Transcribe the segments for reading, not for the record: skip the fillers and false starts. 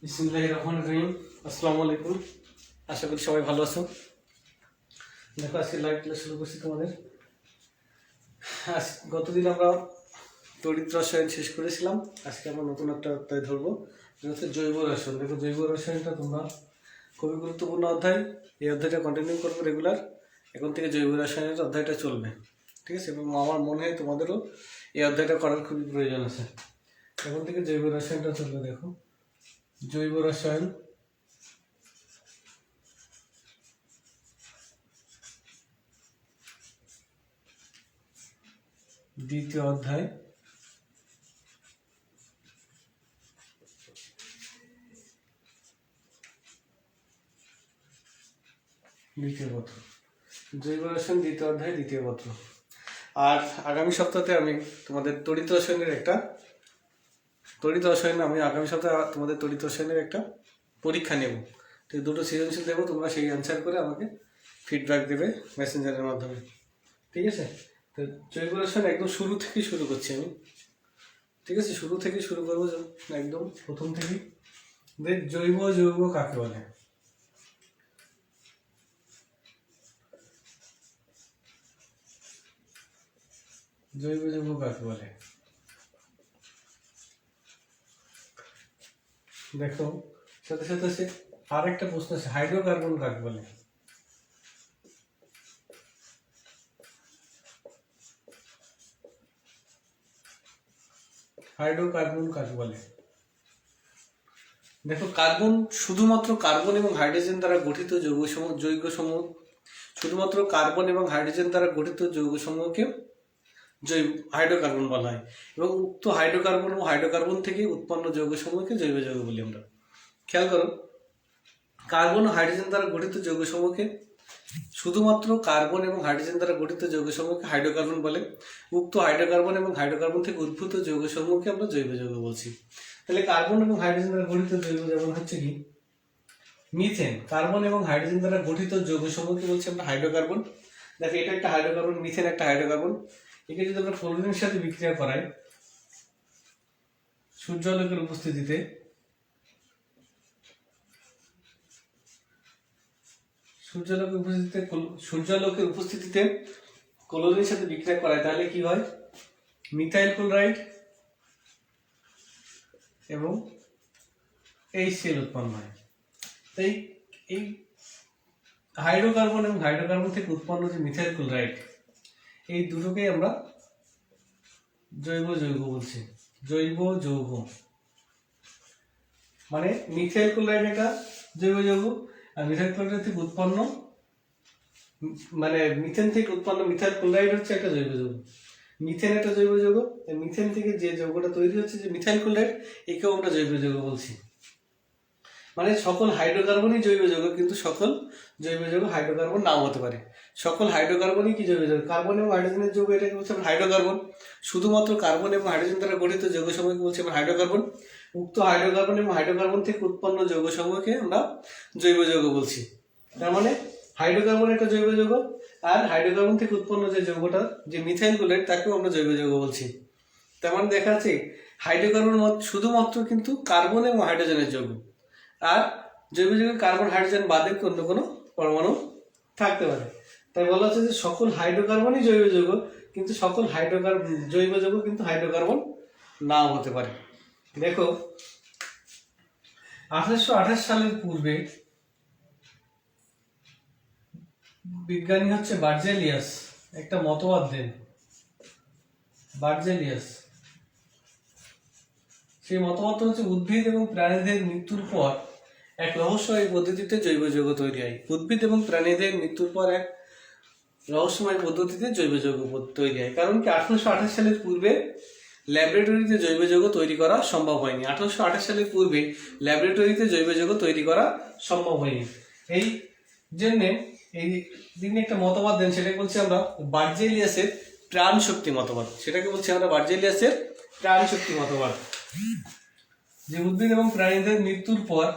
বিসমিল্লাহির রহমানির রহিম। আসসালামু আলাইকুম, আশা করি সবাই ভালো আছো। দেখো আজকে লাইভ ক্লাস শুরু করছি তোমাদের। গতদিন আমরা তড়িৎ রসায়ন শেষ করেছিলাম, আজকে আমরা নতুন একটা অধ্যায় ধরবো, যেটা হচ্ছে জৈব রসায়ন। দেখো জৈব রসায়নটা তোমরা খুবই গুরুত্বপূর্ণ অধ্যায়, এই অধ্যায়টা কন্টিনিউ করবো রেগুলার। এখন থেকে জৈব রসায়নের অধ্যায়টা চলবে, ঠিক আছে? এবং আমার মনে হয় তোমাদেরও এই অধ্যায়টা করার খুবই প্রয়োজন আছে। এখন থেকে জৈব রসায়নটা চলবে। দেখো জৈব রসায়ন দ্বিতীয় অধ্যায়, দ্বিতীয় পত্র। জৈব রসায়ন দ্বিতীয় অধ্যায়, দ্বিতীয় পত্র। আর আগামী সপ্তাহে আমি তোমাদের তড়িৎ রসায়নের আগামী সপ্তাহে তোমাদের তড়িৎ রসায়নের একটা পরীক্ষা নেব। তো দুটো সৃজনশীল দেবো, তোমরা সেই অ্যান্সার করে আমাকে ফিডব্যাক দেবে মেসেঞ্জারের মাধ্যমে, ঠিক আছে? তো জৈব রসায়ন একদম শুরু থেকেই শুরু করছি আমি, ঠিক আছে? শুরু থেকে শুরু করবো, একদম প্রথম থেকেই। জৈব যৌগ কাকে বলে? জৈব যৌগ কাকে বলে? দেখো সাথে সাথে সে আরেকটা প্রশ্ন আছে, হাইড্রোকার্বন কাকে বলে? হাইড্রোকার্বন কাকে বলে? দেখো কার্বন শুধুমাত্র কার্বন এবং হাইড্রোজেন দ্বারা গঠিত যৌগসমূহ, শুধুমাত্র কার্বন এবং হাইড্রোজেন দ্বারা গঠিত যৌগসমূহকে হাইড্রোকার্বন বলা হয়, এবং উক্ত হাইড্রোকার্বন ও হাইড্রোকার্বন থেকে উৎপন্ন যৌগসমূহকে জৈব যৌগ বলি আমরা। খেয়াল করো, কার্বন ও হাইড্রোজেন দ্বারা গঠিত যৌগসমূহকে, শুধুমাত্র কার্বন এবং হাইড্রোজেন দ্বারা গঠিত যৌগসমূহকে হাইড্রোকার্বন বলে, উক্ত হাইড্রোকার্বন এবং হাইড্রোকার্বন থেকে উদ্ভূত যৌগসমূহকে আমরা জৈব যৌগ বলছি। তাহলে কার্বন এবং হাইড্রোজেন দ্বারা গঠিত জৈব যেমন হচ্ছে কি মিথেন, কার্বন এবং হাইড্রোজেন দ্বারা গঠিত যৌগসমূহকে বলছি আমরা হাইড্রোকার্বন। দেখো এটা একটা হাইড্রোকার্বন, মিথেন একটা হাইড্রোকার্বন। একে যদি আমরা ক্লোরিনের সাথে বিক্রিয়া করাই সূর্যালোকের উপস্থিতিতে, সূর্যালোকের উপস্থিতিতে ক্লোরিনের সাথে বিক্রিয়া করায়, তাহলে কি হয়? মিথাইল ক্লোরাইড এবং HCl উৎপন্ন হয়। তাই এই হাইড্রোকার্বন এবং হাইড্রোকার্বন থেকে উৎপন্ন যে মিথাইল ক্লোরাইড, এই দুটোকেই আমরা জৈব যৌগ বলছি। জৈব যৌগ মানে মিথাইল ক্লোরাইড একটা জৈব যৌগ, আর মিথাইল ক্লোরাইড থেকে উৎপন্ন মানে মিথেন থেকে উৎপন্ন মিথাইল ক্লোরাইড হচ্ছে একটা জৈব যৌগ। মিথেন একটা জৈব যৌগ, মিথেন থেকে যে যৌগটা তৈরি হচ্ছে যে মিথাইল ক্লোরাইড, একেও আমরা জৈব যৌগ বলছি। মানে সকল হাইড্রোকার্বনই জৈব যৌগ, কিন্তু সকল জৈব যৌগ হাইড্রোকার্বন নাও হতে পারে। সকল হাইড্রোকার্বনই কি জৈব যৌগ? কার্বন এবং হাইড্রোজেনের যৌগ, এটাকে বলছি আমরা হাইড্রোকার্বন। শুধুমাত্র কার্বন এবং হাইড্রোজেন দ্বারা গঠিত যৌগসমূহকে বলছি আমরা হাইড্রোকার্বন। উক্ত হাইড্রোকার্বন এবং হাইড্রোকার্বন থেকে উৎপন্ন যৌগসমূহকে আমরা জৈব যৌগ বলছি। তার মানে হাইড্রোকার্বন একটা জৈব যৌগ, আর হাইড্রোকার্বন থেকে উৎপন্ন যে যৌগটা যে মিথাইল ক্লোরাইড, তাকেও আমরা জৈব যৌগ বলছি। তার মানে দেখা যাচ্ছে হাইড্রোকার্বন শুধুমাত্র কিন্তু কার্বন এবং হাইড্রোজেনের যৌগ, আর জৈব যৌগে কার্বন হাইড্রোজেন বাদে অন্য কোনো পরমাণু থাকতে পারে। তাই বলা হচ্ছে যে সকল হাইড্রোকার্বনই জৈব যৌগ, কিন্তু সকল জৈব যৌগ কিন্তু হাইড্রোকার্বন নাও হতে পারে। দেখো 1828 সালের পূর্বে বিজ্ঞানী হচ্ছে বার্জেলিয়াস একটা মতবাদ দেন। বার্জেলিয়াস সেই মতবাদটা হচ্ছে উদ্ভিদ এবং প্রাণীদের মৃত্যুর পর এক রহস্যময় পদ্ধতিতে জৈব যৌগ তৈরি হয়। উদ্ভিদ এবং প্রাণীদের মৃত্যুর পর এক রহস্যময় পদ্ধতিতে জৈব যৌগ তৈরি হয়। কারণ কি 1828 সালের পূর্বে ল্যাবরেটরিতে জৈব যৌগ তৈরি করা সম্ভব হয়নি। 1828 সালের পূর্বে ল্যাবরেটরিতে জৈব যৌগ তৈরি করা সম্ভব হয়নি। এই জন্যে তিনি একটা মতবাদ দেন, সেটাকে বলছি আমরা বার্জেলিয়াসের প্রাণ শক্তি মতবাদ। সেটাকে বলছি আমরা বার্জেলিয়াসের প্রাণ শক্তি মতবাদ, যে উদ্ভিদ এবং প্রাণীদের মৃত্যুর পর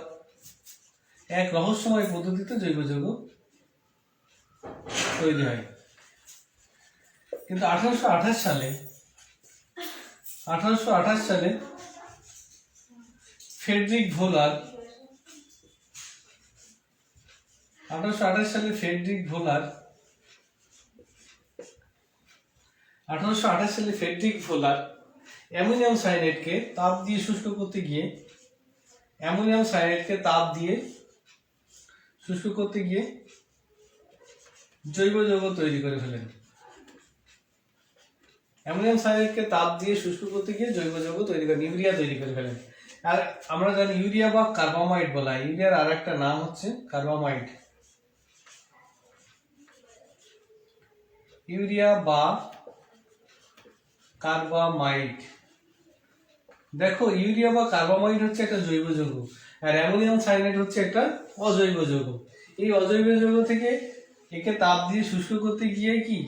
এক রহস্যময় পদ্ধতিতে জৈব যৌগ তৈরি হয়। কিন্তু 1828 সালে ফ্রেডরিক ভোলার 1828 সালে ফ্রেডরিক ভোলার 1828 সালে ফ্রেডরিক ভোলার অ্যামোনিয়াম সায়ানাইডকে তাপ দিয়ে শুষ্ক করতে গিয়ে জৈব যৌগ তৈরি করে ফেলেন। অ্যামোনিয়াম সায়ানাইডকে তাপ দিয়ে শুষ্ক করতে গিয়ে জৈব যৌগ তৈরি করেন, ইউরিয়া তৈরি করে ফেলেন। আর আমরা জানি ইউরিয়া বা কার্বামাইড বলা হয়, ইউরিয়ার আর একটা নাম হচ্ছে কার্বামাইড। ইউরিয়া বা কার্বামাইড, দেখো ইউরিয়া বা কার্বামাইড হচ্ছে একটা জৈব যৌগ, আর অ্যামোনিয়াম সায়ানাইড হচ্ছে একটা অজৈব যৌগ। এই অজৈব যৌগ থেকে একে তাপ দিয়ে শুষ্ক করতে গিয়ে কি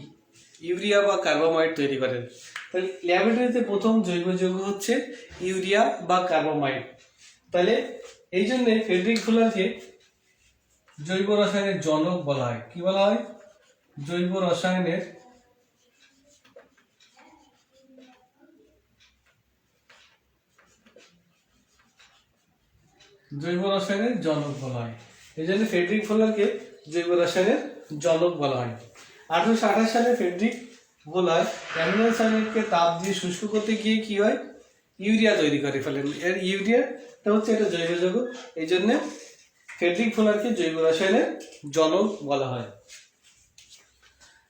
ইউরিয়া বা কার্বামাইড তৈরি করেন। তাহলে ল্যাবরেটরিতে প্রথম জৈব যৌগ হচ্ছে ইউরিয়া বা কার্বামাইড। তাহলে এই জন্য ফ্রেডরিক ভোলারকে জৈব রসায়নের জনক বলা হয়। কি বলা হয়? জৈব রসায়নের জনক বলা হয়। এই জন্য ফ্রেডরিক ভোলারকে জৈব রসায়নের জনক বলা হয়। 1828 সালে ফ্রেডরিক ভোলার অ্যামোনিয়াম সায়ানাইডকে তাপ দিয়ে শুষ্ক করতে গিয়ে কি হয়, ইউরিয়া তৈরি করে ফেলেন। এর ইউরিয়াটা হচ্ছে একটা জৈব যৌগ, এই জন্য ফ্রেডরিক ভোলারকে জৈব রসায়নের জনক বলা হয়।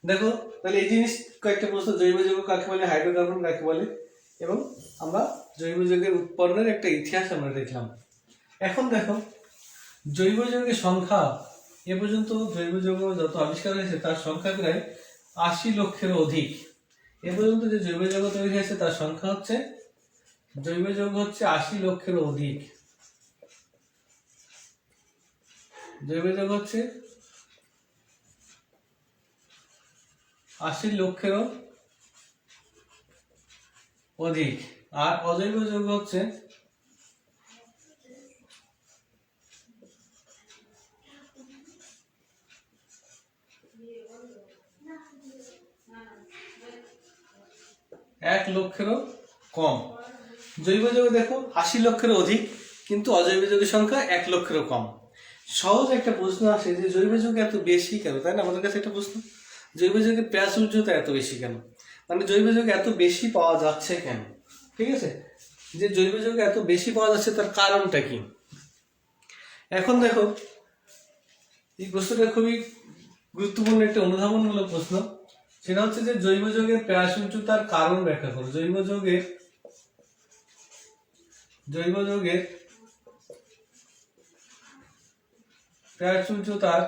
দেখো তাহলে এই জিনিস কয়েকটা প্রশ্ন, জৈব যৌগ কাকে বলে, হাইড্রোকার্বন কাকে বলে, এবং আমরা জৈব যৌগের উৎপন্নের একটা ইতিহাস আমরা দেখলাম। এখন দেখো জৈব যৌগের সংখ্যা, এ পর্যন্ত জৈব যৌগ যত আবিষ্কার হয়েছে তার সংখ্যা প্রায় 80 লক্ষেরও অধিক। এ পর্যন্ত যে জৈব যৌগ তৈরি হয়েছে তার সংখ্যা হচ্ছে, জৈব যৌগ হচ্ছে 80 লক্ষেরও অধিক। জৈব যৌগ হচ্ছে 80 লক্ষেরও অধিক, আর অজৈব যৌগ হচ্ছে 1 লক্ষেরও কম। জৈব যৌগ দেখো 80 লক্ষেরও অধিক, কিন্তু অজৈব যৌগের সংখ্যা 1 লক্ষেরও কম। সহজ একটা প্রশ্ন আসে যে জৈব যৌগ এত বেশি কেন, তাই না? আমাদের কাছে একটা প্রশ্ন, জৈব যৌগের প্রাচুর্যতা এত বেশি কেন, মানে জৈব যৌগ এত বেশি পাওয়া যাচ্ছে কেন? ঠিক আছে, যে জৈব যৌগ এত বেশি পাওয়া যাচ্ছে তার কারণটা কি? এখন দেখো এই প্রশ্নটা খুবই গুরুত্বপূর্ণ একটা অনুধাবনমূলক প্রশ্ন। সেটা হচ্ছে যে জৈব যৌগের প্রাচুর্যতার কারণ ব্যাখ্যা করো। জৈব যৌগের প্রাচুর্যতার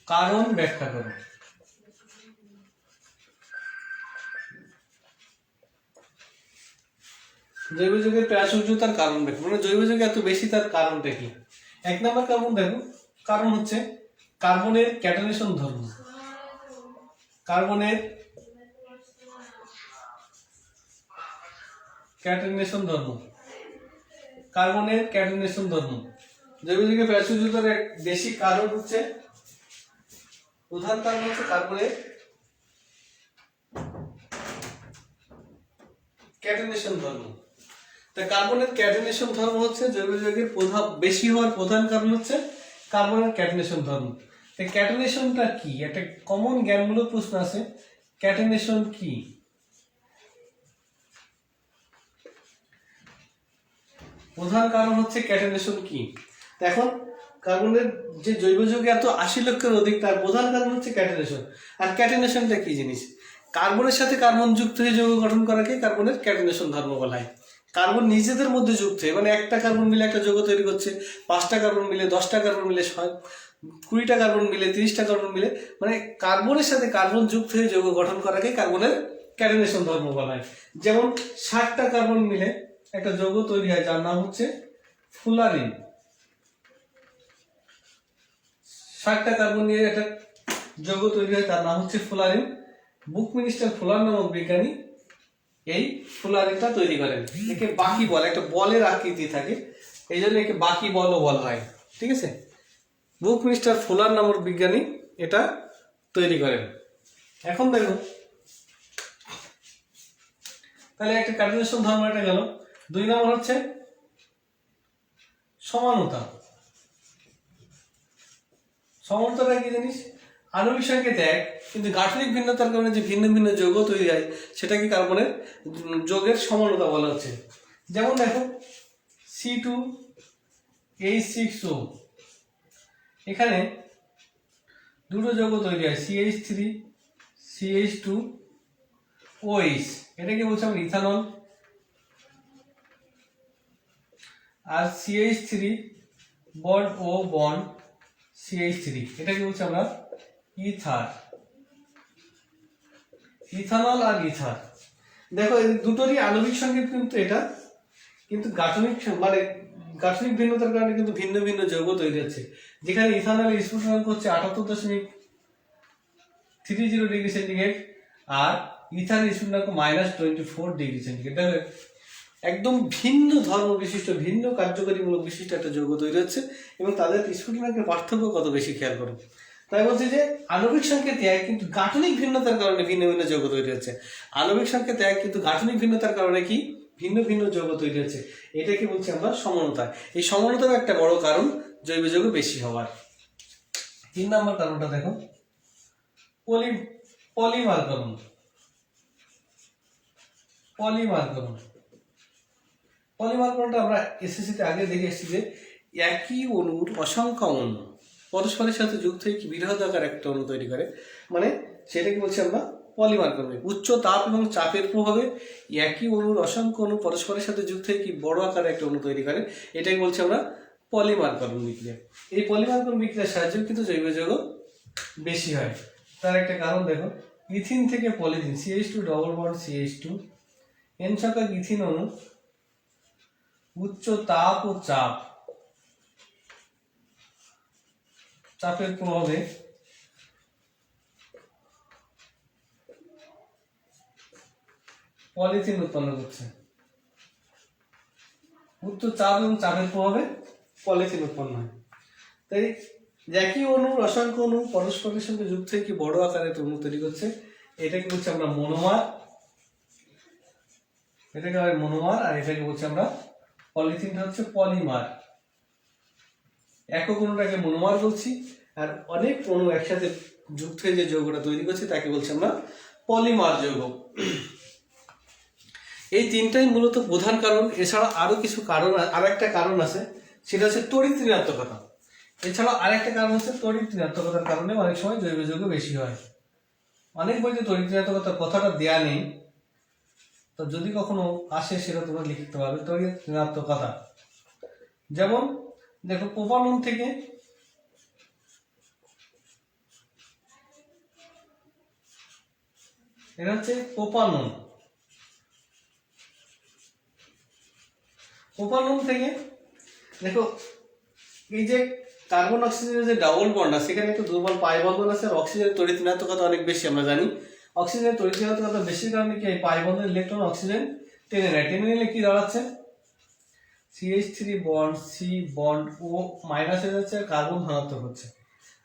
কারণ ব্যাখ্যা করো। জৈব যৌগের প্রাচুর্যতার কারণ ব্যাখ্যা, মানে জৈব যৌগ এত বেশি তার কারণটা কি? 1 নম্বর কারণ হচ্ছে কার্বনের ক্যাটাইনেশন ধর্ম। কার্বনের ক্যাটাইনেশন ধর্ম জৈব যৌগের প্রাচুর্যতার এক বেশি কারণ হচ্ছে, প্রধান কারণ হচ্ছে কার্বনের ক্যাটাইনেশন ধর্ম। তা কার্বনের ক্যাটাইনেশন ধর্ম হচ্ছে জৈব যৌগের বেশি হওয়ার প্রধান কারণ হচ্ছে কার্বনের ক্যাটাইনেশন ধর্ম। ক্যাটাইনেশনটা কি? একটা কমন জ্ঞানমূলক প্রশ্ন আছে, ক্যাটাইনেশন কি? প্রধান কারণ হচ্ছে ক্যাটাইনেশন কি? এখন কার্বনের যে জৈব যৌগ এত 80 লক্ষের অধিক, তার প্রধান কারণ হচ্ছে ক্যাটাইনেশন। আর ক্যাটাইনেশনটা কি জিনিস? কার্বনের সাথে কার্বন যুক্ত হয়ে যৌগ গঠন করাকে কার্বনের ক্যাটাইনেশন ধর্ম বলা হয়। কার্বন নিজেদের মধ্যে যুক্ত হয়ে, মানে একটা কার্বন মিলে একটা যৌগ তৈরি করছে, 5টা কার্বন মিলে, 10টা কার্বন মিলে, 20টা কার্বন মিলে, 30টা কার্বন মিলে, মানে কার্বনের সাথে কার্বন যুক্ত হয়ে যৌগ গঠন করাকে কার্বনের ক্যাটাইনেশন ধর্ম বলা হয়। যেমন 60টা কার্বন মিলে একটা যৌগ তৈরি হয় যার নাম হচ্ছে ফুলারিন। 60টা কার্বন নিয়ে একটা যৌগ তৈরি হয় তার নাম হচ্ছে ফুলারিন। বুকমিনিস্টার ফুলার নামক বিজ্ঞানী এই ফুলারিনটা তৈরি করেন। একে বাকি বল, একটা বলের আকৃতি থাকে, এই জন্য একে বাকি বলও বলা হয়। ঠিক আছে, বুকমিনিস্টার ফুলার নামক বিজ্ঞানী এটা তৈরি করেন। এখন দেখো তাহলে একটা ক্যাটাইনেশন ধর্ম এটা গেল। 2 নম্বর হচ্ছে সমানতা। সমান্তরাল কি জিনিস? আণবিক সংকেত এক, কিন্তু গাঠনিক ভিন্নতার কারণে যে ভিন্ন ভিন্ন যৌগ তৈরি হয় সেটাকে কার্বনের যৌগের সমানতা বলা হচ্ছে। যেমন দেখো C2H6O, এখানে দুটো যৌগ তৈরি হয় CH3 CH2OH, এটাকে বলছি আমরা ইথানল। আর CH3 বন্ড ও বন্ড CH3, এটাকে বলছি আমরা ইথার, ইথানল আর ইথার। দেখো এই দুটোরই আণবিক সংকেত কিন্তু এটা, কিন্তু গাঠনিক মানে গাঠনিক ভিন্নতার কারণে কিন্তু ভিন্ন ভিন্ন যৌগ তৈরি হচ্ছে। যেখানে ইথানলের স্ফুটনাঙ্ক হচ্ছে 78.30 ডিগ্রি সেন্টিগ্রেড আর ইথানের স্ফুটনাঙ্ক -24 ডিগ্রি সেন্টিগ্রেড। দেখো একদম ভিন্ন ধর্ম বিশিষ্ট, ভিন্ন কার্যকারীমূলক বিশিষ্ট একটা যৌগ তৈরি হচ্ছে এবং তাদের স্ফুটনাঙ্কের পার্থক্য কত বেশি খেয়াল করো। তাই বলছি যে আণবিক সংকেত এক, কিন্তু গাঠনিক ভিন্নতার কারণে ভিন্ন ভিন্ন যৌগ তৈরি হচ্ছে। আণবিক সংকেত এক, কিন্তু গাঠনিক ভিন্নতার কারণে কি ভিন্ন ভিন্ন যৌগ তৈরি হচ্ছে, এটাকে বলছি আমরা সমানতা। এই সমানতার একটা বড় কারণ জৈব যৌগ বেশি হওয়ার। 3 নম্বর কারণটা দেখো, পলিমারকরণ। পলিমারকরণ পলিমারকরণটা আমরা এসএসসিতে আগে দেখে এসেছি যে একই অণুর অসংখ্য অণু পরস্পরের সাথে যুক্ত হয়ে কি বৃহদাকার একটা অণু তৈরি করে, মানে সেটাকে বলছি আমরা পলিমারকরণ। উচ্চ তাপ এবং চাপের প্রভাবে একই অণুর অসংখ্য অণু পরস্পরের সাথে যুক্ত হয়ে কি বড় আকারে একটা অণু তৈরি করে, এটাকে বলছি আমরা পলিমারকরণ বিক্রিয়া। এই পলিমারকরণ বিক্রিয়ার সাহায্যে কিন্তু জৈব যৌগ বেশি হয়। তার একটা কারণ দেখো, ইথিন থেকে polythene CH2 double bond CH2, N সংখ্যক ইথিন অণু উচ্চ তাপ ও চাপের প্রভাবে পলিথিন উৎপন্ন করছে। উচ্চ চাপ এবং চাপের প্রভাবে পলিথিন উৎপন্ন হয়। তাই একই অণুর অসংখ্য অণু পরস্পরের সঙ্গে যুক্ত হয়ে কি বড় আকারের অণু তৈরি করছে, এটাকে বলছি আমরা মনোমার। এটাকে হয় মনোমার, আর এটাকে বলছি আমরা পলিথিনটা হচ্ছে পলিমার। একক অণুটাকে মনোমার বলছি, আর অনেক অণু একসাথে যুক্ত হয়ে যে যৌগটা তৈরি করছে তাকে বলছি আমরা পলিমার যৌগ। এই তিনটাই মূলত প্রধান কারণ। এছাড়া আরো কিছু কারণ, আর একটা কারণ আছে, সেটা হচ্ছে তড়িৎ ঋণাত্মকতা। এছাড়া আরেকটা কারণ হচ্ছে তড়িৎ ঋণাত্মকতার কারণে অনেক সময় জৈব যৌগ বেশি হয়। অনেক বইতে তড়িৎ ঋণাত্মকতার কথাটা দেয়া নেই, তো যদি কখনো আসে সেটা তোমরা লিখতে পারবে তড়িৎ ঋণাত্মকতা। যেমন দেখো প্রোপানন থেকে এটা হচ্ছে প্রোপানন। প্রোপানন থেকে দেখো এই যে কার্বন অক্সিজেনের যে ডাবল বন্ড আছে সেখানে একটু দুর্বল পাই বন্ধন আছে, আর অক্সিজেনের তড়িৎ ঋণাত্মকতা অনেক বেশি। আমরা জানি অক্সিজেনের তড়িৎ ঋণাত্মকতা বেশি কারণে কি এই পাই বন্ধনের ইলেকট্রন অক্সিজেন টেনে নেয়। টেনে নিলে কি দাঁড়াচ্ছে, CH3 বন্ড C বন্ড ও মাইনাস হয়ে যাচ্ছে, আর কার্বন ধনাত্মক হচ্ছে।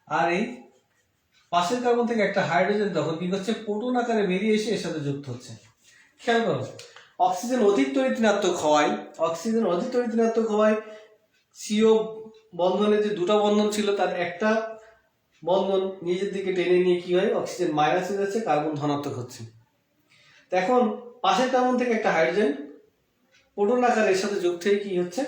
আর এই পাশের কার্বন থেকে একটা হাইড্রোজেন তখন কি করছে, প্রোটন আকারে বেরিয়ে এসে এর সাথে যুক্ত হচ্ছে। খেয়াল করো, অক্সিজেন অধিক তড়িৎ ঋণাত্মক হওয়ায় CO বন্ধনে যে দুটো বন্ধন ছিল তার একটা বন্ধন নিজের দিকে টেনে নিয়ে কি হয়, অক্সিজেন মাইনাস হয়ে যাচ্ছে, কার্বন ধনাত্মক হচ্ছে। এখন পাশের কার্বন থেকে একটা হাইড্রোজেন প্রোটন আকারে এর সাথে যুক্ত হয়ে কি হচ্ছে,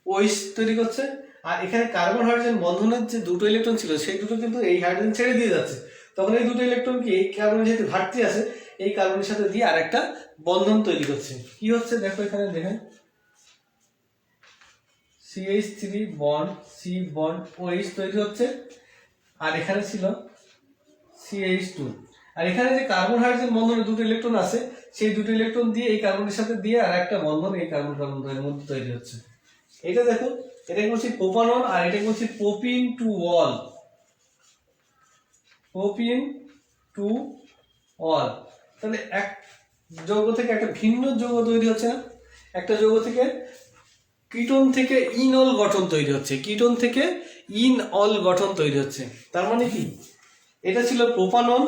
OH তৈরি করছে। আর এখানে কার্বন হাইড্রোজেন বন্ধনের যে দুটো ইলেকট্রন ছিল সেই দুটো কিন্তু এই হাইড্রোজেন ছেড়ে দিয়ে যাচ্ছে। তখন এই দুটো ইলেকট্রন কি এই কার্বনের যেহেতু ঘাটতি আছে, এই কার্বনের সাথে দিয়ে আরেকটা বন্ধন তৈরি করছে। কি হচ্ছে দেখো, এখানে দেখেন CH3 bond C bond OH তৈরি হচ্ছে, আর এখানে ছিল CH2। আর এখানে যে কার্বন হাইড্রোজেন বন্ধনে দুটো ইলেকট্রন আছে, সেই দুটো ইলেকট্রন দিয়ে এই কার্বনের সাথে দিয়ে আর একটা বন্ধন এই কার্বন কার্বনের মধ্যে তৈরি হচ্ছে। এটা দেখো, এটাকে বলছি প্রোপানন, আর এটাকে বলছি propene to all. Propene to all. তাহলে এক যৌগ থেকে একটা ভিন্ন যৌগ তৈরি হচ্ছে না, একটা যৌগ থেকে কিটোন থেকে ইনল গঠন তৈরি হচ্ছে, কিটোন থেকে ইনঅল গঠন তৈরি হচ্ছে। তার মানে কি, এটা ছিল প্রোপানন,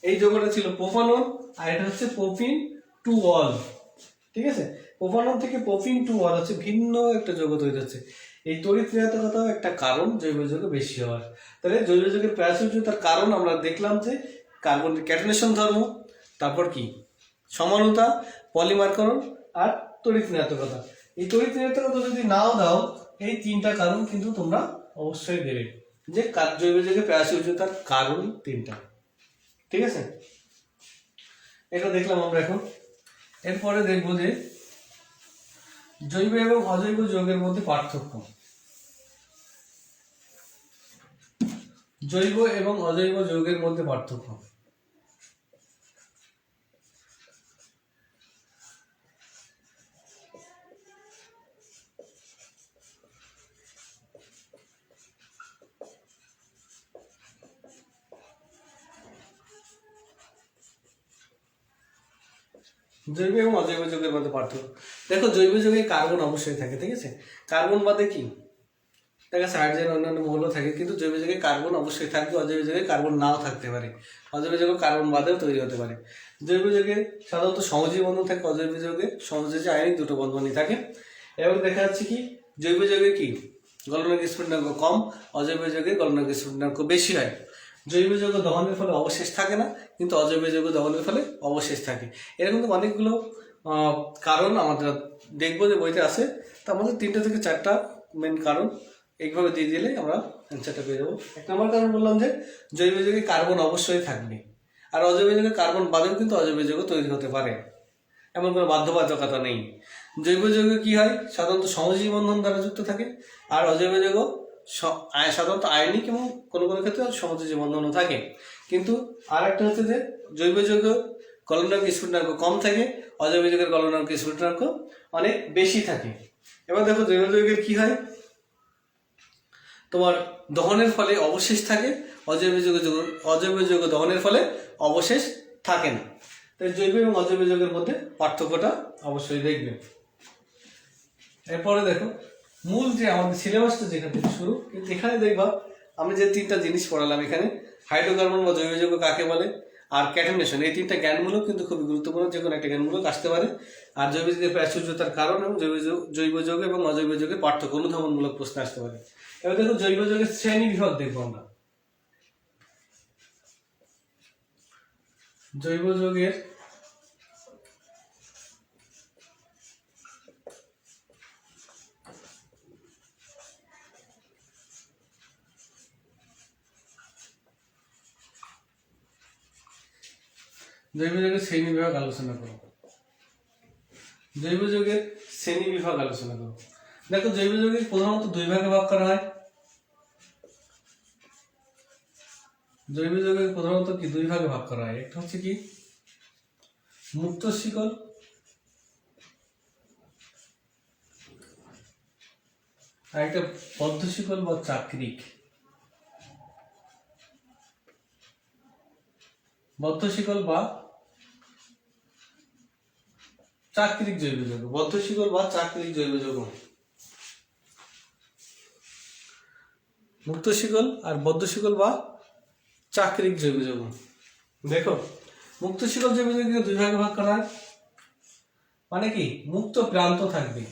এই যৌগটা ছিল প্রোপানন, আর এটা হচ্ছে প্রোপিন টু অল। ঠিক আছে, প্রোপানন থেকে প্রোপিন টু অল হচ্ছে ভিন্ন একটা যৌগ তৈরি হচ্ছে। এই তড়িৎ ঋণাত্মকতাও একটা কারণ জৈব যৌগে বেশি হওয়ার। তাহলে জৈব যৌগের প্রাসঙ্গিকতার কারণ আমরা দেখলাম যে কার্বন ক্যাটায়নেশন ধর্ম, তারপর কি সমানতা, পলিমারকরণ আর তড়িৎ ঋণাত্মকতা। এই তড়িৎ ঋণাত্মকতা যদি নাও দাও, এই তিনটা কারণ কিন্তু তোমরা অবশ্যই দেবে যে জৈব যৌগের প্রাসঙ্গিকতার কারণ তিনটা। ঠিক আছে, এটা দেখলাম আমরা এখন। এরপরে দেখবো যে জৈব এবং অজৈব যৌগের মধ্যে পার্থক্য। জৈব এবং অজৈব যৌগের মধ্যে পার্থক্য। জৈব এবং অজৈব যৌগের মধ্যে পার্থক্য দেখো। জৈব যৌগে কার্বন অবশ্যই থাকে, ঠিক আছে। কার্বন বাদে কি দেখা যাচ্ছে হাইড্রোজেন অন্যান্য মৌল থাকে, কিন্তু জৈব যৌগে কার্বন অবশ্যই থাকবে। অজৈব যৌগে কার্বন নাও থাকতে পারে, অজৈব যৌগ কার্বন বাদেও তৈরি হতে পারে। জৈব যৌগে সাধারণত সমযোজী বন্ধন থাকে, অজৈব যৌগে সমযোজী আয়নিক দুটো বন্ধনই থাকে। এবং দেখা যাচ্ছে কি জৈব যৌগে কি গলনাঙ্ক স্ফুটনাঙ্ক কম, অজৈব যৌগে গলনাঙ্ক স্ফুটনাঙ্ক বেশি হয়। জৈব যৌগ দহনের ফলে অবশেষ থাকে না, কিন্তু অজৈব যৌগ দহনের ফলে অবশেষ থাকে। এরকম তো অনেকগুলো কারণ আমাদের দেখবো যে বইতে আছে, তার মধ্যে 3 থেকে 4টা মেন কারণ এইভাবে দিয়ে দিলে আমরা অ্যান্সারটা পেয়ে যাবো। 1 নম্বর কারণ বললাম যে জৈব যৌগে কার্বন অবশ্যই থাকবে, আর অজৈব যৌগে কার্বন বাদেও কিন্তু অজৈব যৌগ তৈরি হতে পারে, এমন কোনো বাধ্যবাধকতা নেই। জৈব যৌগ কি হয় সাধারণত সমযোজী বন্ধন দ্বারা যুক্ত থাকে, আর অজৈব যৌগ সাধারণত আয়নিক এবং কোনো কোনো ক্ষেত্রে সমযোজী বন্ধনও থাকে। কিন্তু আর একটা হচ্ছে যে জৈব যৌগ গলনাঙ্ক স্ফুটনাঙ্ক কম থাকে, অজৈব যৌগের গলনাঙ্ক স্ফুটনাঙ্ক অনেক বেশি থাকে। এবার দেখো জৈব যৌগের কি হয়, তোমার দহনের ফলে অবশেষ থাকে, অজৈব যৌগ দহনের ফলে অবশেষ থাকে না। তাই জৈব এবং অজৈব যৌগের মধ্যে পার্থক্যটা অবশ্যই দেখবে। এরপরে দেখো মূল যে আমাদের সিলেবাসটা যেখান থেকে শুরু, কিন্তু এখানে দেখবা আমি যে 3টা জিনিস পড়ালাম এখানে, হাইড্রোকার্বন বা জৈব যৌগ কাকে বলে আর ক্যাটায়নেশন, এই 3টা জ্ঞানমূলক কিন্তু খুবই গুরুত্বপূর্ণ, যে কোনো একটা জ্ঞানমূলক আসতে পারে। আর জৈব যৌগের প্রাচুর্যতার কারণ এবং জৈব যৌগ এবং অজৈব যৌগের পার্থক্য অনুধাবনমূলক প্রশ্ন আসতে পারে। এবার দেখো জৈব যৌগের শ্রেণী বিভাগ দেখবো আমরা। জৈব যৌগের শ্রেণী বিভাগ আলোচনা করো। জৈব যৌগের শ্রেণী বিভাগ আলোচনা করো। দেখো জৈব যৌগের প্রধানত 2 ভাগে ভাগ করা হয়। জৈব যৌগের প্রধানত কি 2 ভাগে ভাগ করা হয়, একটা হচ্ছে কি মুক্ত শিকল, আর একটা বদ্ধ শিকল বা চাকরিক। বদ্ধ শিকল বা চাকরিক জৈব যৌগ, বদ্ধ শিকল বা চাকরিক জৈব যৌগ। মুক্ত শিকল আর বদ্ধ শিকল বা চাকরিক জৈব যৌগ। দেখো মুক্ত শিকল জৈব যৌগকে 2 ভাগে ভাগ করা হয়। মানে কি মুক্ত প্রান্ত থাকবে,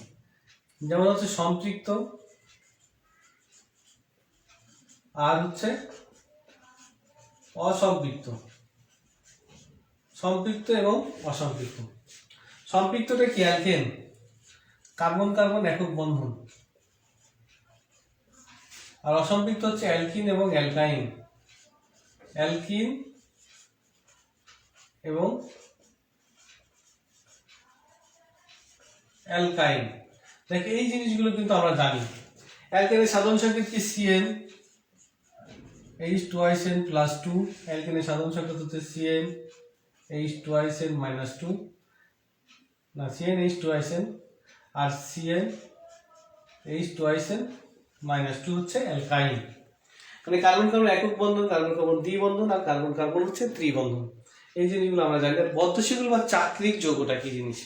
যেমন হচ্ছে সম্পৃক্ত আর হচ্ছে অসম্পৃক্ত। সম্পৃক্ত এবং অসম্পৃক্ত। সম্পৃক্তটা কি অ্যালকেন, কার্বন কার্বন একক বন্ধন, আর অসম্পৃক্ত হচ্ছে অ্যালকিন এবং অ্যালকাইন, অ্যালকিন এবং অ্যালকাইন। দেখ এই জিনিসগুলো কিন্তু আমরা জানি। অ্যালকেনের সাধারণ সংকেত কি CN H2SN+2, অ্যালকেনের সাধারণ সংকেত হচ্ছে CN H2SN-2 না CN H2SN, আর CN H2SN-2 হচ্ছে অ্যালকাইন। মানে কার্বন কার্বন একক বন্ধন, কার্বন কার্বন দ্বিবন্ধন, আর কার্বন কার্বন হচ্ছে ত্রিবন্ধন। এই জিনিসগুলো আমরা জানি। আর বদ্ধ শিকল বা চাকরিক যৌগটা কি জিনিস,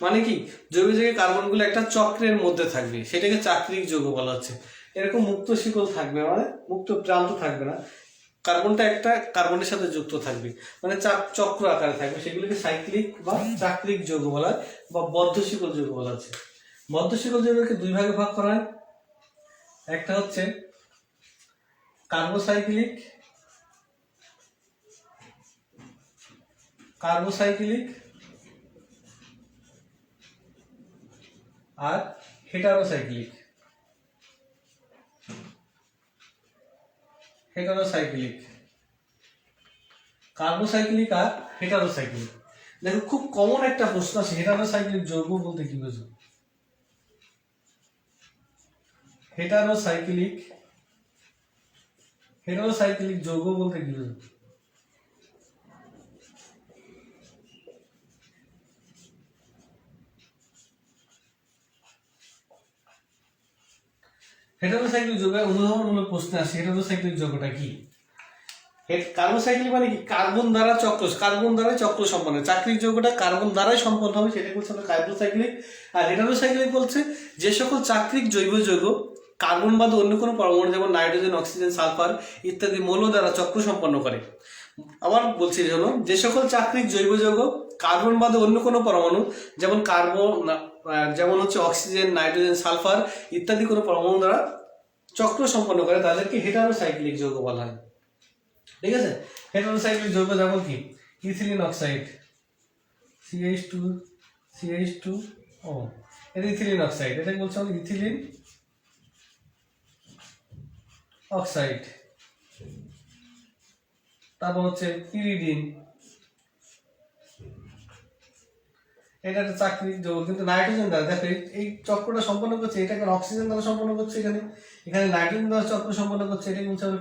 মানে কি জৈব যৌগে কার্বনগুলো একটা চক্রের মধ্যে থাকবে, সেটাকে চাকরিক যৌগ বলা হচ্ছে। এরকম মুক্ত শিকল থাকবে, মানে মুক্ত প্রান্ত থাকবে না, কার্বনটা একটা কার্বনের সাথে যুক্ত থাকবে, মানে চক্র আকারে থাকবে, সেগুলোকে সাইক্লিক বা চাকরিক যৌগ বলা হয় বা বদ্ধ শিকল যৌগ বলা হচ্ছে। বদ্ধ শিকল যৌগকে 2 ভাগে ভাগ করা হয়। একটা হচ্ছে কার্বোসাইক্লিক আর হেটারোসাইক্লিক কার্বোসাইক্লিক আর হেটারোসাইক্লিক। দেখো খুব কমন একটা প্রশ্ন আছে, হেটারোসাইক্লিক যৌগ বলতে কি বোঝো? হেটারোসাইক্লিক যৌগ বলতে কি বোঝো? হেটারোসাইক্লিক যৌগের উদাহরণমূলক প্রশ্ন আসে, হেটারোসাইক্লিক যৌগটা কি? কার্বোসাইক্লিক মানে কি? কার্বন দ্বারা চক্র সম্পন্ন। চাকরিক যৌগটা কার্বন দ্বারাই সম্পন্ন হবে, সেটা বলছে আমরা কার্বোসাইক্লিক। আর হেটারোসাইক্লিক বলছে যে সকল চাকরিক জৈব যৌগ কার্বন বাদে অন্য কোনো পরমাণু যেমন নাইট্রোজেন, অক্সিজেন, সালফার ইত্যাদি মৌল দ্বারা চক্র সম্পন্ন করে। আবার বলছি হলো যে সকল চাকরিক জৈব যৌগ কার্বন বাদে অন্য কোনো পরমাণু যেমন হচ্ছে অক্সিজেন, নাইট্রোজেন, সালফার ইত্যাদি কোনো পরমাণু দ্বারা চক্র সম্পন্ন করে তাদেরকে হেটারোসাইক্লিক যৌগ বলা হয়। ঠিক আছে? হেটারোসাইক্লিক যৌগ যেমন কি ইথিলিন অক্সাইড CH2O, এটা ইথিলিন অক্সাইড, এটাকে বলছে আমরা ইথিলিন অক্সাইড। তারপর হচ্ছে পিরিডিন, এটা একটা চাকরিক যৌগ কিন্তু নাইট্রোজেন দ্বারা, দেখো এই চক্রটা সম্পন্ন করছে, এটাকে অক্সিজেন দ্বারা সম্পন্ন করছে, এখানে নাইট্রোজেন দ্বারা চক্র সম্পন্ন করছে, এটাকে বলছে আমরা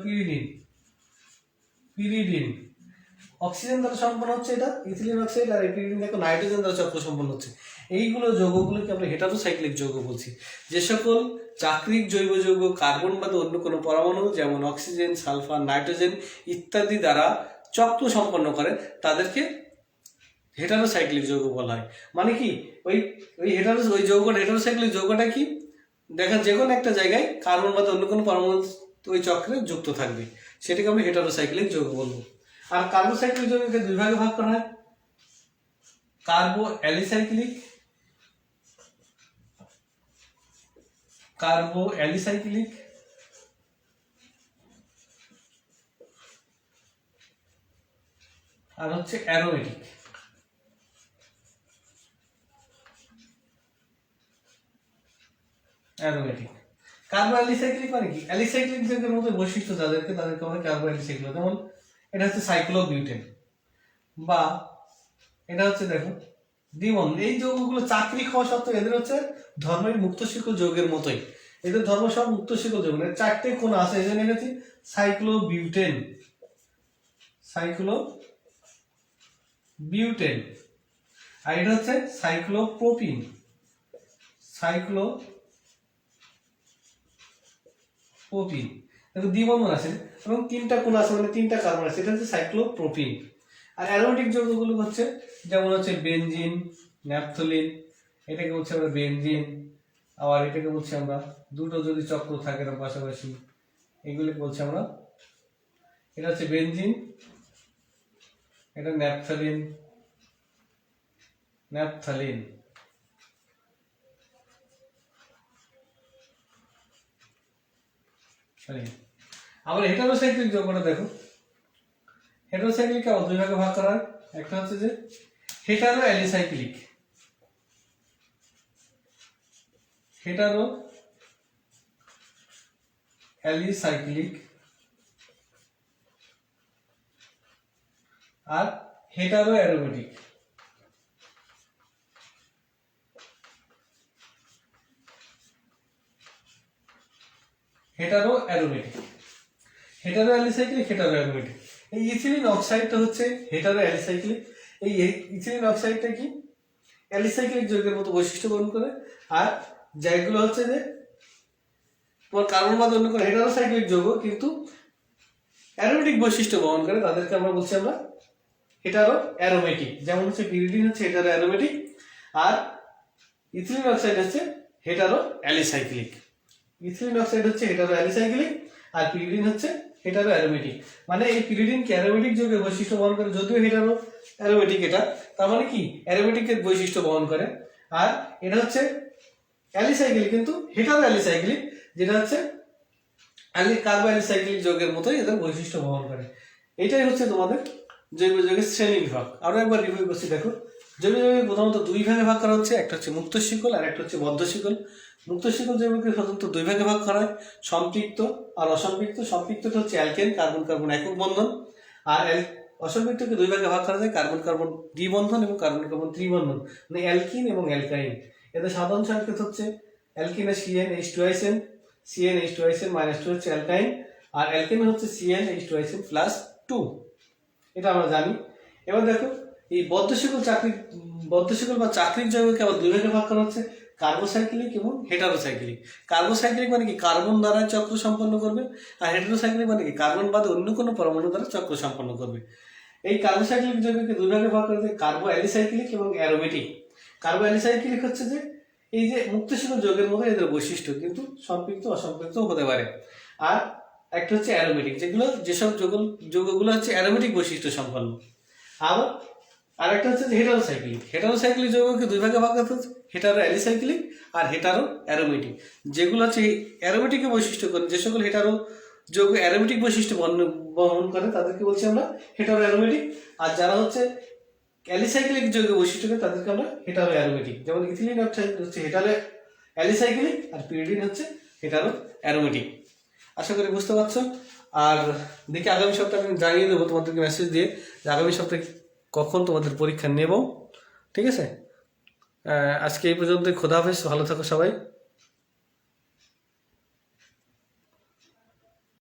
পিরিডিন। অক্সিজেন দ্বারা সম্পন্ন হচ্ছে এটা ইথিলিন অক্সাইড, আর পিরিডিন দেখো নাইট্রোজেন দ্বারা চক্র সম্পন্ন হচ্ছে। এইগুলো যৌগগুলোকে আমরা হেটারোসাইক্লিক যৌগ বলছি। যে সকল চাকরিক জৈব যৌগ কার্বন বাদে অন্য কোনো পরমাণু যেমন অক্সিজেন, সালফার, নাইট্রোজেন ইত্যাদি দ্বারা চক্র সম্পন্ন করে তাদেরকে হেটারোসাইক্লিক যৌগ বলা হয়। মানে কি ওই হেটারোসাইক্লিক যৌগটা কি? দেখা যে কোনো একটা জায়গায় কার্বন বাদে অন্য কোনো পরমাণু ওই চক্রে যুক্ত থাকবে, সেটাকে আমরা হেটারোসাইক্লিক যৌগ বলবো। আর কার্বোসাইক্লিক যৌগকে দুই ভাগে ভাগ করা হয়, কার্বো অ্যালিসাইক্লিক আর হচ্ছে অ্যারোমেটিক। কার্বো অ্যালিসাইক্লিক মানে কি? অ্যালিসাইক্লিক যৌগের মধ্যে বৈশিষ্ট্য তাদেরকে আমরা কার্বো অ্যালিসাইক্লিক, যেমন এটা হচ্ছে সাইক্লোবিউটেন, বা এটা হচ্ছে দেখো দ্বিবন্ধন। এই যৌগগুলো চাকরিক হওয়া সত্ত্বেও এদের হচ্ছে ধর্মের মুক্ত শিকল যৌগের মতোই, এদের ধর্ম সব মুক্ত শিকল যৌগ, চারটে কোণ আছে, এই জন্য এনেছি সাইক্লোবিউটেন। আর এটা হচ্ছে সাইক্লোপ্রোপিন। দেখো দ্বিবন্ধন আছে এবং তিনটা কোণ আছে, মানে তিনটা কার্বন আছে, এটা হচ্ছে সাইক্লোপ্রোপিন। আর অ্যারোমেটিক যৌগগুলো হচ্ছে যেমন হচ্ছে বেনজিন, ন্যাপথলিন, এটাকে বলছি আমরা বেনজিন, আবার এটাকে বলছি আমরা দুটো যদি চক্র থাকে না পাশাপাশি, এগুলোকে বলছি আমরা, এটা হচ্ছে বেনজিন, এটা ন্যাপথলিন। আবার হেটারোসাইক্লিক যৌগটা দেখো, হেটারোসাইক্লিককে আবার দুই ভাগে ভাগ করা হয়, একটা হচ্ছে যে হেটারো অ্যালিসাইক্লিক আর হেটারো অ্যারোমেটিক। হেটারো অ্যালিসাইক্লিক, এই ইথিলিন অক্সাইডটা হচ্ছে হেটারো অ্যালিসাইক্লিক। এই ইথিলিন অক্সাইডটা কি? অ্যালিসাইক্লিক যৌগের মতো বৈশিষ্ট্য বহন করে। আর যেগুলো হচ্ছে যে তোমার কার্বন বাদে অন্য কোনো হেটারোসাইক্লিক যৌগ কিন্তু অ্যারোমেটিক বৈশিষ্ট্য বহন করে, তাদেরকে আমরা বলছি আমরা হেটারো অ্যারোমেটিক। যেমন হচ্ছে পিরিডিন হচ্ছে হেটারো অ্যারোমেটিক, আর ইথিলিন অক্সাইড হচ্ছে হেটারো অ্যালিসাইক্লিক। আর পিরিডিন হচ্ছে হেটারো অ্যারোমেটিক। মানে এই পিরিডিন কি অ্যারোমেটিক যৌগের বৈশিষ্ট্য বহন করে, যদিও হেটারো অ্যারোমেটিক, এটা তার মানে কি অ্যারোমেটিকের বৈশিষ্ট্য বহন করে। আর এটা হচ্ছে অ্যালিসাইক্লিক কিন্তু হেটারো অ্যালিসাইক্লিক, যেটা হচ্ছে কার্বো অ্যালিসাইক্লিক যৌগের মতোই এদের বৈশিষ্ট্য বহন করে। এটাই হচ্ছে তোমাদের জৈব যৌগের শ্রেণী বিভাগ। আরো একবার রিভিউ করছি দেখো, জৈব যৌগকে প্রথমত দুই ভাগে ভাগ করা হচ্ছে, একটা হচ্ছে মুক্ত শিকল আর একটা হচ্ছে বদ্ধ শিকল। মুক্ত শিকল যৌগকে সাধারণত দুই ভাগে ভাগ করা হয়, সম্পৃক্ত আর অসম্পৃক্ত। সম্পৃক্তটা হচ্ছে অ্যালকেন, কার্বন কার্বন একক বন্ধন, আর অসম্পৃক্তকে দুই ভাগে ভাগ করা যায়, কার্বন কার্বন দ্বিবন্ধন এবং কার্বন কার্বন ত্রিবন্ধন, মানে অ্যালকিন এবং অ্যালকাইন। এদের সাধারণ সংকেত হচ্ছে অ্যালকিনে CnH2SN, CnH2SN -2 হচ্ছে অ্যালকাইন, আর অ্যালকেনে হচ্ছে CnH2SN +2, এটা আমরা জানি। এবার দেখো এই বদ্ধ শিকল বা চাকরিক যৌগকে আবার দুই ভাগে ভাগ করা হচ্ছে, কার্বোসাইক্লিক এবং হেটারোসাইক্লিক। কার্বোসাইক্লিক মানে কি কার্বন দ্বারা চক্র সম্পন্ন করবে, আর হেটারোসাইক্লিক মানে কি কার্বন বাদে অন্য কোনো পরমাণু দ্বারা চক্র সম্পন্ন করবে। এই কার্বোসাইক্লিক যৌগকে দুই ভাগে ভাগ করা হচ্ছে, কার্বো অ্যালিসাইক্লিক এবং অ্যারোমেটিক। কার্বো অ্যালিসাইক্লিক হচ্ছে যে এই যে মুক্ত শিকল যৌগের মতো এদের বৈশিষ্ট্য, কিন্তু সম্পৃক্ত অসম্পৃক্ত হতে পারে। আর একটা হচ্ছে অ্যারোমেটিক, যেসব যৌগগুলো হচ্ছে অ্যারোমেটিক বৈশিষ্ট্য সম্পন্ন। আবার আরেকটা হচ্ছে যে হেটারোসাইক্লিক। হেটারোসাইক্লিক যৌগকে দুই ভাগে ভাগ করতে হচ্ছে, হেটারো অ্যালিসাইক্লিক আর হেটারো অ্যারোমেটিক। যেগুলো হচ্ছে অ্যারোমেটিকের বৈশিষ্ট্য করে, যে সকল হেটারো যৌগ অ্যারোমেটিক বৈশিষ্ট্য বহন করে তাদেরকে বলছি আমরা হেটারো অ্যারোমেটিক। আর যারা হচ্ছে অ্যালিসাইক্লিক যৌগ বৈশিষ্ট্য করে তাদেরকে আমরা হেটারো অ্যারোমেটিক। যেমন ইথিলিন অক্সাইড হচ্ছে হেটারো অ্যালিসাইক্লিক আর পিরিডিন হচ্ছে হেটারো অ্যারোমেটিক। আশা করি বুঝতে পারছো। আর দেখি আগামী সপ্তাহে আমি জানিয়ে দেবো তোমাদেরকে মেসেজ দিয়ে যে আগামী সপ্তাহে কখন তোমাদের পরীক্ষা নেব। ঠিক আছে, আজকে এই পর্যন্তই। খোদা হাফেজ, ভালো থাকো সবাই।